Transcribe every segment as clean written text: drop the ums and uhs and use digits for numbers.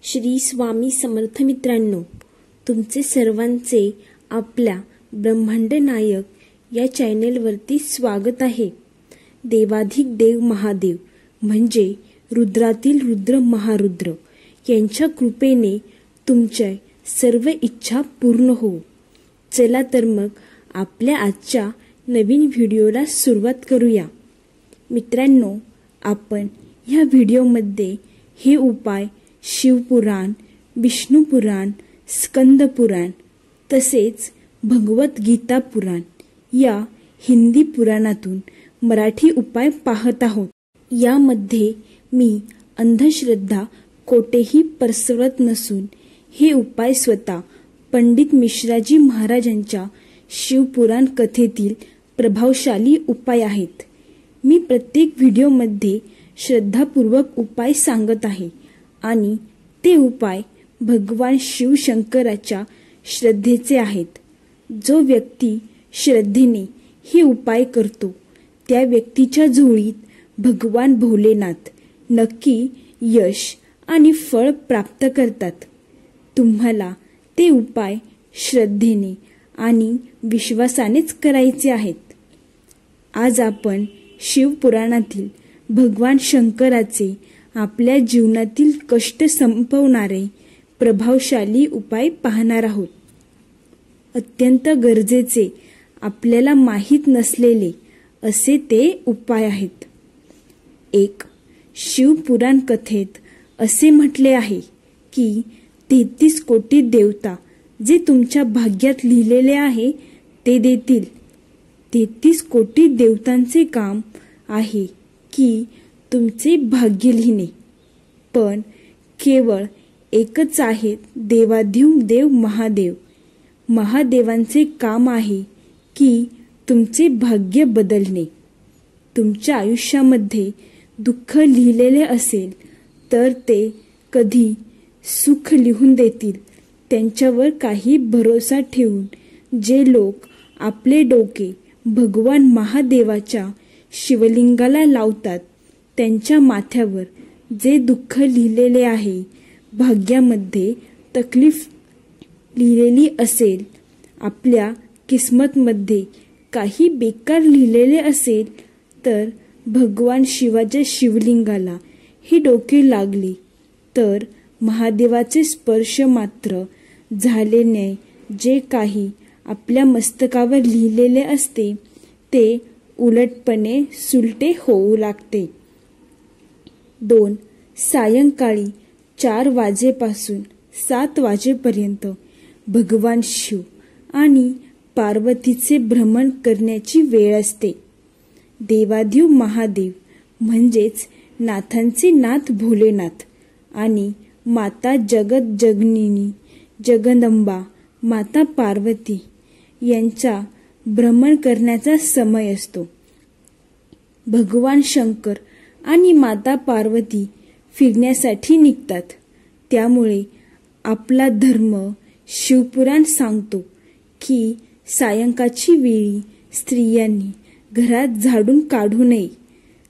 श्री स्वामी समर्थ मित्रांनो, तुमचे सर्वांचे आपल्या ब्रह्मांड नायक या चॅनेलवरती स्वागत आहे। देवाधिक देव महादेव म्हणजे रुद्रातील रुद्र महारुद्र यांच्या कृपेने तुमच्या सर्व इच्छा पूर्ण हो। चला तर मग आपल्या आजच्या नवीन व्हिडिओला सुरुवात करूया। मित्रांनो, आपण या व्हिडिओमध्ये हे उपाय शिवपुराण, विष्णुपुराण, स्कंदपुराण तसेच भगवत गीता पुराण या हिंदी पुराणातून मराठी उपाय पाहत आहोत। यामध्ये मी अंधश्रद्धा कोठेही पसरवत नसून हे उपाय स्वतः पंडित मिश्राजी महाराजांच्या शिवपुराण कथेतील प्रभावशाली उपाय आहेत। मी प्रत्येक व्हिडिओमध्ये श्रद्धापूर्वक उपाय सांगत आहे आणि ते उपाय भगवान शिवशंकराच्या श्रद्धेचे आहेत। जो व्यक्ती श्रद्धेने हे उपाय करतो त्या व्यक्तीच्या झोळीत भगवान भोलेनाथ नक्की यश आणि फळ प्राप्त करतात। तुम्हाला ते उपाय श्रद्धेने आणि विश्वासानेच करायचे आहेत। आज आपण शिवपुराणातील भगवान शंकराचे आपल्या जीवनातील कष्ट संपवणारे प्रभावशाली उपाय पाहणार आहोत। अत्यंत गरजेचे, आपल्याला माहीत नसलेले असे ते उपाय आहेत। 1. शिवपुराण कथेत असे म्हटले आहे की 33 कोटी देवता जे तुमच्या भाग्यात लिहिलेले आहे ते देतील। 33 कोटी देवतांचे काम आहे की तुमचे भाग्य लिहिणे, पण केवळ एकच आहे देवाधिक देव महादेव। महादेवांचे काम आहे की तुमचे भाग्य बदलणे। तुमच्या आयुष्यामध्ये दुःख लिहिलेले असेल तर ते कधी सुख लिहून देतील। त्यांच्यावर काही भरोसा ठेवून जे लोक आपले डोके भगवान महादेवाच्या शिवलिंगाला लावतात त्यांच्या माथ्यावर जे दुःख लिहिलेले आहे, भाग्यामध्ये तकलीफ लिहिलेली असेल, आपल्या किस्मतमध्ये काही बेकार लिहिलेले असेल तर भगवान शिवाच्या शिवलिंगाला हे डोके लागले तर महादेवाचे स्पर्श मात्र झाल्याने जे काही आपल्या मस्तकावर लिहिलेले असते ते उलटपणे सुलटे होऊ लागते। 2. सायंकाळी 4 वाजेपासून 7 वाजेपर्यंत भगवान शिव आणि पार्वतीचे भ्रमण करण्याची वेळ असते। देवाधिदेव महादेव म्हणजेच नाथांचे नाथ भोलेनाथ आणि माता जगज्जननी जगदंबा माता पार्वती यांचा भ्रमण करण्याचा समय असतो। भगवान शंकर आणि माता पार्वती फिरण्यासाठी निघतात। त्यामुळे आपला धर्म शिवपुराण सांगतो की सायंकाळची वेळी स्त्रियांनी घरात झाडून काढू नये।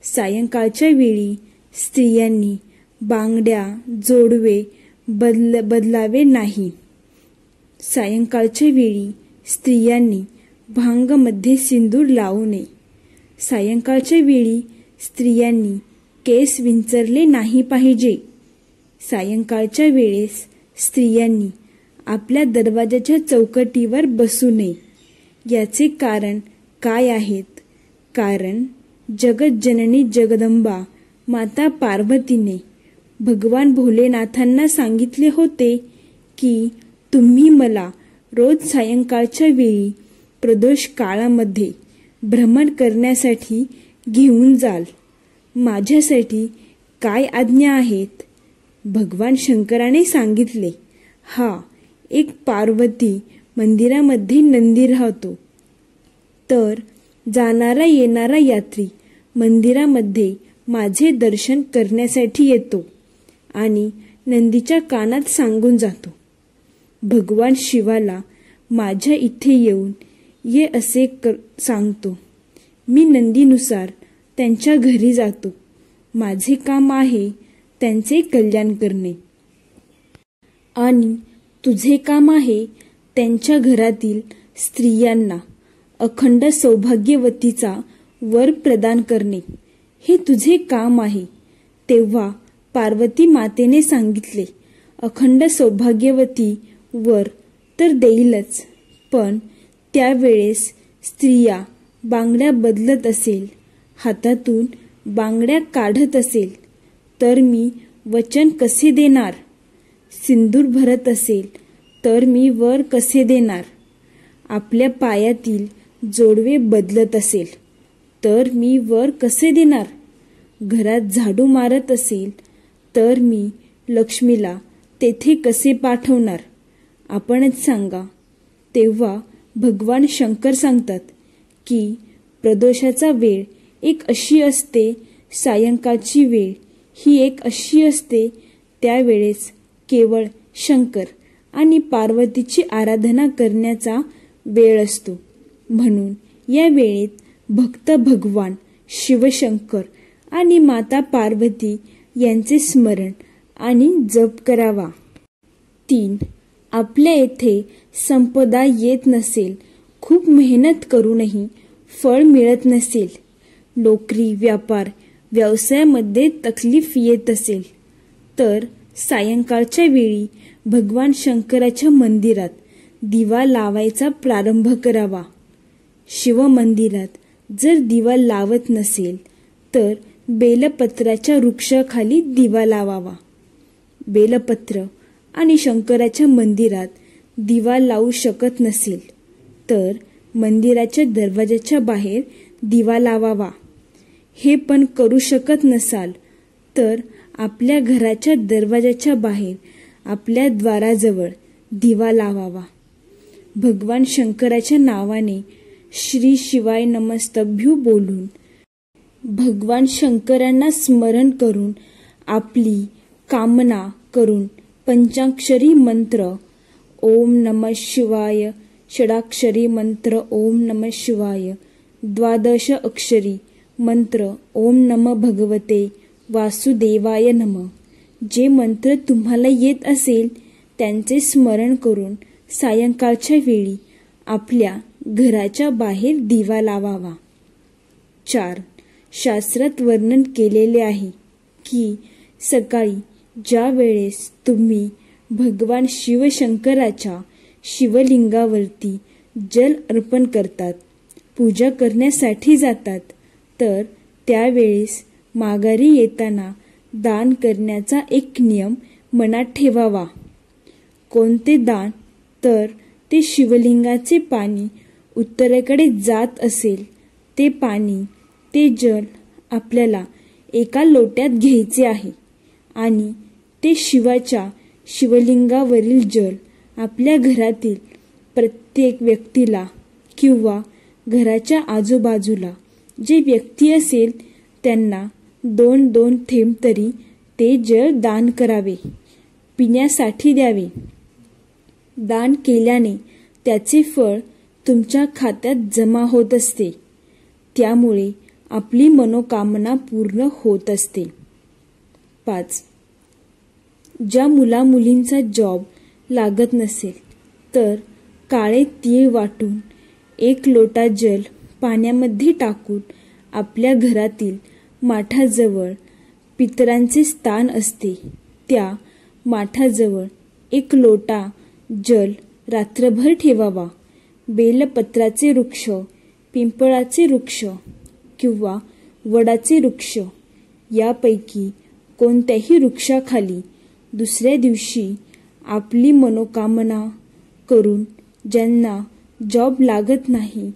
सायंकाळच्या वेळी स्त्रियांनी बांगड्या जोडवे बदलावे नाही। सायंकाळच्या वेळी स्त्रियांनी भांगमध्ये सिंदूर लावू नये। सायंकाळच्या वेळी स्त्रियांनी केस विंचरले नाही पाहिजे। सायंकाळच्या वेळेस स्त्रियांनी आपल्या दरवाजाच्या चौकटीवर बसू नये। याचे कारण काय आहेत? कारण जगज्जननी जगदंबा माता पार्वतीने भगवान भोलेनाथांना सांगितले होते की तुम्ही मला रोज सायंकाळच्या वेळी प्रदोष काळामध्ये भ्रमण करण्यासाठी घेऊन जाल। माझ्यासाठी काय आज्ञा आहेत? भगवान शंकराने सांगितले, एक पार्वती मंदिरामध्ये नंदी राहतो, तर जाणारा येणारा यात्री मंदिरामध्ये माझे दर्शन करण्यासाठी येतो आणि नंदीच्या कानात सांगून जातो, भगवान शिवाला माझ्या इथे येऊन ये असे सांगतो। मी नंदीनुसार त्यांच्या घरी जातो। माझे काम आहे त्यांचे कल्याण करणे। आणि तुझे काम आहे त्यांच्या घरातील स्त्रियांना अखंड सौभाग्यवतीचा वर प्रदान करणे. हे तुझे काम आहे. तेव्हा पार्वती मातेने सांगितले, अखंड सौभाग्यवती वर तर देईलच, पण त्यावेळेस स्त्रिया बांगड्या बदलत असेल, हातातून बांगड्या काढत असेल, तर मी वचन कसे देणार? सिंदूर भरत असेल तर मी वर कसे देणार? आपल्या पायातील जोडवे बदलत असेल तर मी वर कसे देणार? घरात झाडू मारत असेल तर मी लक्ष्मीला तेथे कसे पाठवणार? आपणच सांगा. तेव्हा भगवान शंकर सांगतात की प्रदोषाचा वेळ एक अशी असते, सायंकाळची वेळ ही एक अशी असते, त्यावेळेस केवळ शंकर आणि पार्वतीची आराधना करण्याचा वेळ असतो. म्हणून या वेळेत भक्त भगवान शिवशंकर आणि माता पार्वती यांचे स्मरण आणि जप करावा. 3. आपल्या येथे संपदा येत नसेल, खूप मेहनत करूनही फळ मिळत नसेल, नोकरी, व्यापार, व्यवसायामध्ये तकलीफ येत असेल, तर सायंकाळच्या वेळी भगवान शंकराच्या मंदिरात दिवा लावायचा प्रारंभ करावा. शिवमंदिरात जर दिवा लावत नसेल तर बेलपत्राच्या वृक्षाखाली दिवा लावावा. बेलपत्र आणि शंकराच्या मंदिरात दिवा लावू शकत नसेल तर मंदिराच्या दरवाजाच्या बाहेर दिवा लावावा. हे पण करू शकत नसाल तर आपल्या घराच्या दरवाजाच्या बाहेर आपल्या द्वाराजवळ दिवा लावावा. भगवान शंकराच्या नावाने श्री शिवाय नमस्तभ्यू बोलून भगवान शंकरांना स्मरण करून आपली कामना करून पंचाक्षरी मंत्र ओम नमः शिवाय, षडाक्षरी मंत्र ओम नमः शिवाय, द्वादश अक्षरी मंत्र ओम नमः भगवते वासुदेवाय नमः, जे मंत्र तुम्हाला येत असेल त्यांचे स्मरण करून सायंकाळच्या वेळी आपल्या घराच्या बाहेर दिवा लावावा. 4. शास्त्रात वर्णन केलेले आहे की सकाळी ज्या वेळेस तुम्ही भगवान शिवशंकराच्या शिवलिंगावरती जल अर्पण करतात, पूजा करण्यासाठी जातात, तर त्यावेळेस माघारी येताना दान करण्याचा एक नियम मनात ठेवावा. कोणते दान? तर ते शिवलिंगाचे पाणी उत्तरेकडे जात असेल ते पाणी, ते जल आपल्याला एका लोट्यात घ्यायचे आहे आणि ते शिवाच्या शिवलिंगावरील जल आपल्या घरातील प्रत्येक व्यक्तीला किंवा घराच्या आजूबाजूला जे व्यक्ती असेल त्यांना 2-2 थेंब तरी ते जल दान करावे, पिण्यासाठी द्यावे. दान केल्याने त्याचे फळ तुमच्या खात्यात जमा होत असते, त्यामुळे आपली मनोकामना पूर्ण होत असते. 5. ज्या मुलामुलींचा जॉब लागत नसेल तर काळे तीळ वाटून 1 लोटा जल पाण्यामध्ये टाकून आपल्या घरातील माठाजवळ पितरांचे स्थान असते, त्या माठाजवळ 1 लोटा जल रात्रभर ठेवावा. बेलपत्राचे वृक्ष, पिंपळाचे वृक्ष किंवा वडाचे वृक्ष यापैकी कोणत्याही वृक्षाखाली दुसऱ्या दिवशी आपली मनोकामना करून ज्यांना जॉब लागत नाही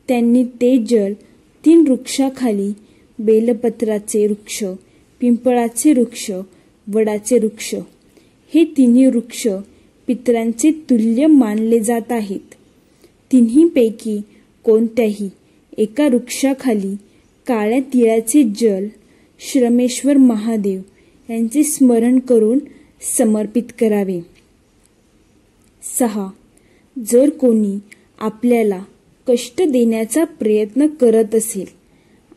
त्यांनी ते जल 3 वृक्षाखाली, बेलपत्राचे वृक्ष, पिंपळाचे वृक्ष, वडाचे वृक्ष, हे 3 वृक्ष पितरांचे तुल्य मानले जात आहेत. तिन्हीपैकी कोणत्याही एका वृक्षाखाली काळ्या तिळाचे जल श्रमेश्वर महादेव यांचे स्मरण करून समर्पित करावे. 6. जर कोणी आपल्याला कष्ट देण्याचा प्रयत्न करत असेल,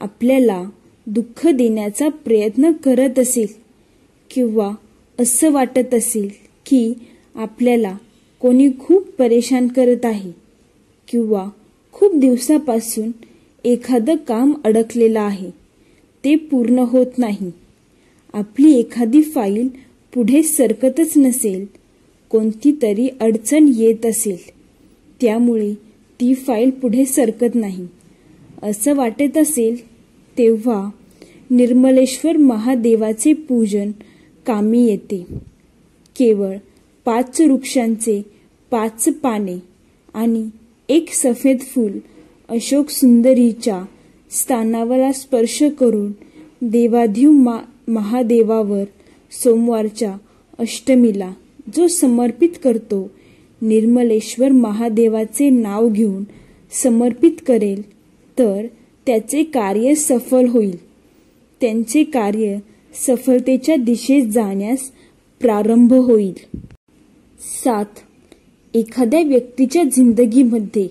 आपल्याला दुःख देण्याचा प्रयत्न करत असेल किंवा असं वाटत असेल की आपल्याला कोणी खूप परेशान करत आहे किंवा खूप दिवसापासून एखादं काम अडकलेलं आहे, ते पूर्ण होत नाही, आपली एखादी फाईल पुढे सरकतच नसेल, कोणती तरी अडचण येत असेल, त्यामुळे ती फाईल पुढे सरकत नाही असं वाटत असेल, तेव्हा निर्मलेश्वर महादेवाचे पूजन कामी येते. केवळ 5 वृक्षांचे 5 पाने आणि 1 सफेद फूल अशोक सुंदरीच्या स्थानाला स्पर्श करून देवाधिव महादेवावर सोमवारच्या अष्टमीला जो समर्पित करतो, निर्मलेश्वर महादेवाचे नाव घेऊन समर्पित करेल, तर त्याचे कार्य सफल होईल. त्यांचे कार्य सफलतेच्या दिशेत जाण्यास प्रारंभ होईल. 7. एखाद्या व्यक्तीच्या जिंदगीमध्ये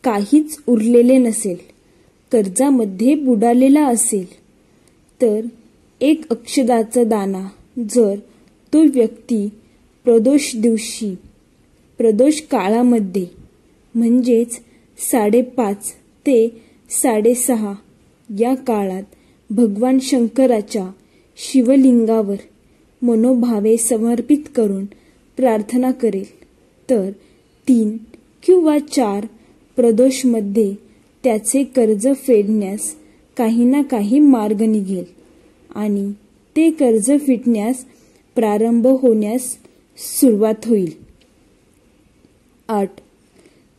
काहीच उरलेले नसेल, कर्जामध्ये बुडालेला असेल, तर 1 अक्षदाचा दाना जर तो व्यक्ती प्रदोष दिवशी, प्रदोष काळामध्ये म्हणजेच 5:30 ते 6:30 या काळात भगवान शंकराच्या शिवलिंगावर मनोभावे समर्पित करून प्रार्थना करेल, तर 3 किंवा 4 प्रदोषमध्ये त्याचे कर्ज फेडण्यास काही ना काही मार्ग निघेल आणि ते कर्ज फिटण्यास प्रारंभ होण्यास सुरुवात होईल. 8.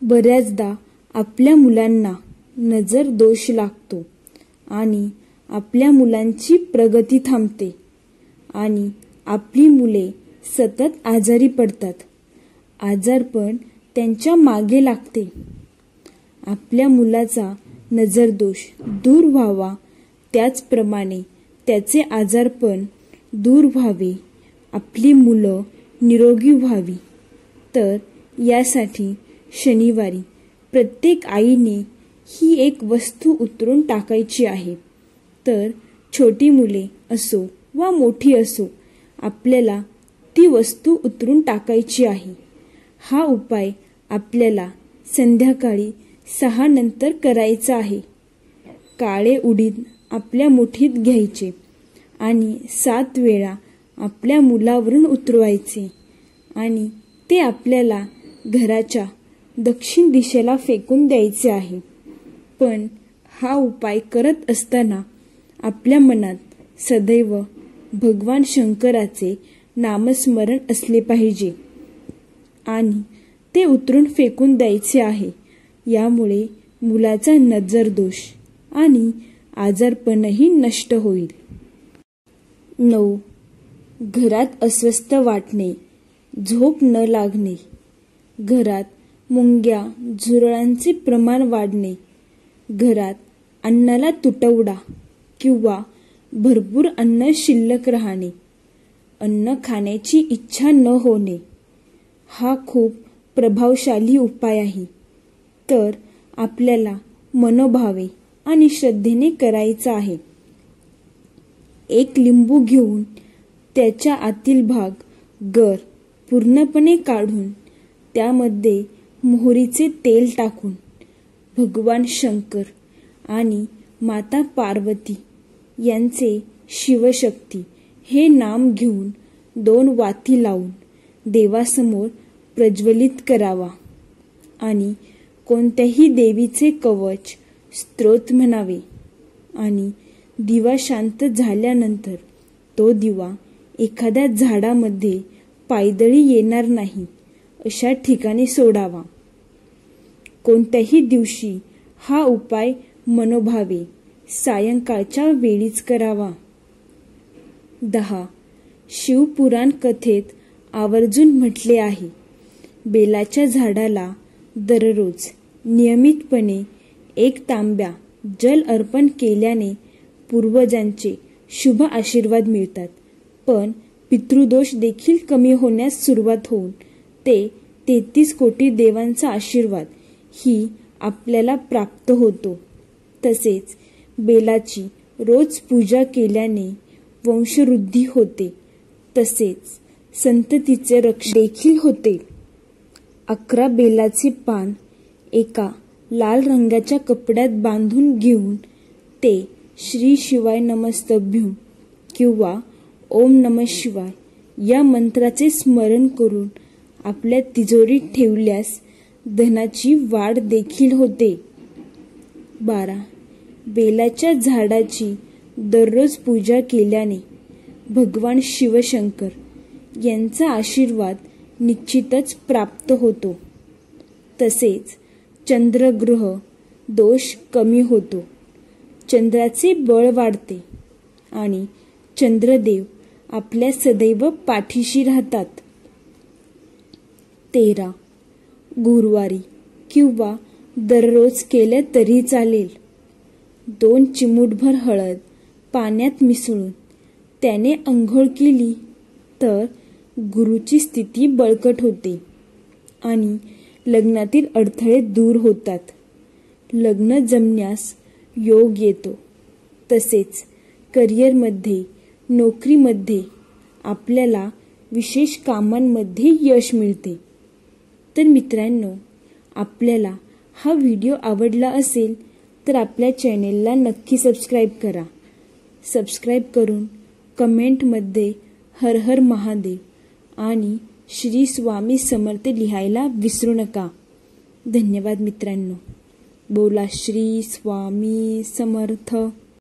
बऱ्याचदा आपल्या मुलांना नजर दोष लागतो आणि आपल्या मुलांची प्रगती थांबते आणि आपली मुले सतत आजारी पडतात. आजारपण त्यांच्या मागे लागते. आपल्या मुलाचा नजरदोष दूर व्हावा, त्याचप्रमाणे त्याचे आजारपण दूर व्हावे, आपली मुलं निरोगी व्हावी, तर यासाठी शनिवारी प्रत्येक आईने ही एक वस्तू उतरून टाकायची आहे. तर छोटी मुले असो वा मोठी असो, आपल्याला ती वस्तू उतरून टाकायची आहे. हा उपाय आपल्याला संध्याकाळी 6 नंतर करायचा आहे. काळे उडीद आपल्या मुठीत घ्यायचे आणि 7 वेळा आपल्या मुलावरून उतरवायचे आणि ते आपल्याला घराच्या दक्षिण दिशेला फेकून द्यायचे आहे. पण हा उपाय करत असताना आपल्या मनात सदैव भगवान शंकराचे नामस्मरण असले पाहिजे आणि ते उतरून फेकून द्यायचे आहे. यामुळे मुलाचा नजरदोष आणि आजारपणही नष्ट होईल. 9. घरात अस्वस्थ वाटणे, झोप न लागणे, घरात मुंग्या झुरळांचे प्रमाण वाढणे, घरात अन्नाला तुटवडा किंवा भरपूर अन्न शिल्लक राहणे, अन्न खाण्याची इच्छा न होणे, हा खूप प्रभावशाली उपाय आहे. तर आपल्याला मनोभावे आणि श्रद्धेने करायचा आहे. 1 लिंबू घेऊन त्याच्या आतील भाग गर पूर्णपणे काढून त्यामध्ये मोहरीचे तेल टाकून भगवान शंकर आणि माता पार्वती यांचे शिवशक्ती हे नाम घेऊन 2 वाती लावून देवासमोर प्रज्वलित करावा आणि कोणत्याही देवीचे कवच स्तोत्र म्हणावे आणि दिवा शांत झाल्यानंतर तो दिवा एखाद्या झाडामध्ये पायदळी येणार नाही अशा ठिकाणी सोडावा. कोणत्याही दिवशी हा उपाय मनोभावे सायंकाळच्या वेळीच करावा. 10. शिवपुराण कथेत आवर्जून म्हटले आहे, बेलाच्या झाडाला दररोज नियमितपणे 1 तांब्या जल अर्पण केल्याने पूर्वजांचे शुभ आशीर्वाद मिळतात. पण पितृदोष देखील कमी होण्यास सुरुवात होऊन ते 33 कोटी देवांचा आशीर्वाद ही आपल्याला प्राप्त होतो. तसेच बेलाची रोज पूजा केल्याने वंशवृद्धी होते. तसेच संततीचे रक्षक देखील होते. 11 बेलाचे पान एका लाल रंगाच्या कपड्यात बांधून घेऊन ते श्री शिवाय नमस्तभ्युम किंवा ओम नमः शिवाय या मंत्राचे स्मरण करून आपल्या तिजोरीत ठेवल्यास धनाची वाढ देखील होते. 12 बेलाच्या झाडाची दररोज पूजा केल्याने भगवान शिवशंकर यांचा आशीर्वाद निश्चितच प्राप्त होतो. तसेच चंद्रग्रह दोष कमी होतो, चंद्राचे बळ वाढते आणि चंद्रदेव आपल्या सदैव पाठीशी राहतात. 13 गुरुवारी किंवा दररोज केले तरी चालेल. 2 चिमूटभर हळद पाण्यात मिसळून त्याने अंघोळ केली तर गुरुची स्थिती बळकट होते आणि लग्नातील अडथळे दूर होतात. लग्न जमण्यास योग येतो. तसेच करिअरमध्ये, नोकरीमध्ये आपल्याला विशेष कामांमध्ये यश मिळते. तर मित्रांनो, आपल्याला हा व्हिडिओ आवडला असेल तर आपल्या चॅनेलला नक्की सबस्क्राईब करा. सबस्क्राईब करून कमेंटमध्ये हर हर महादेव आणि श्री स्वामी समर्थ लिहायला विसरू नका. धन्यवाद मित्रांनो. बोला श्री स्वामी समर्थ.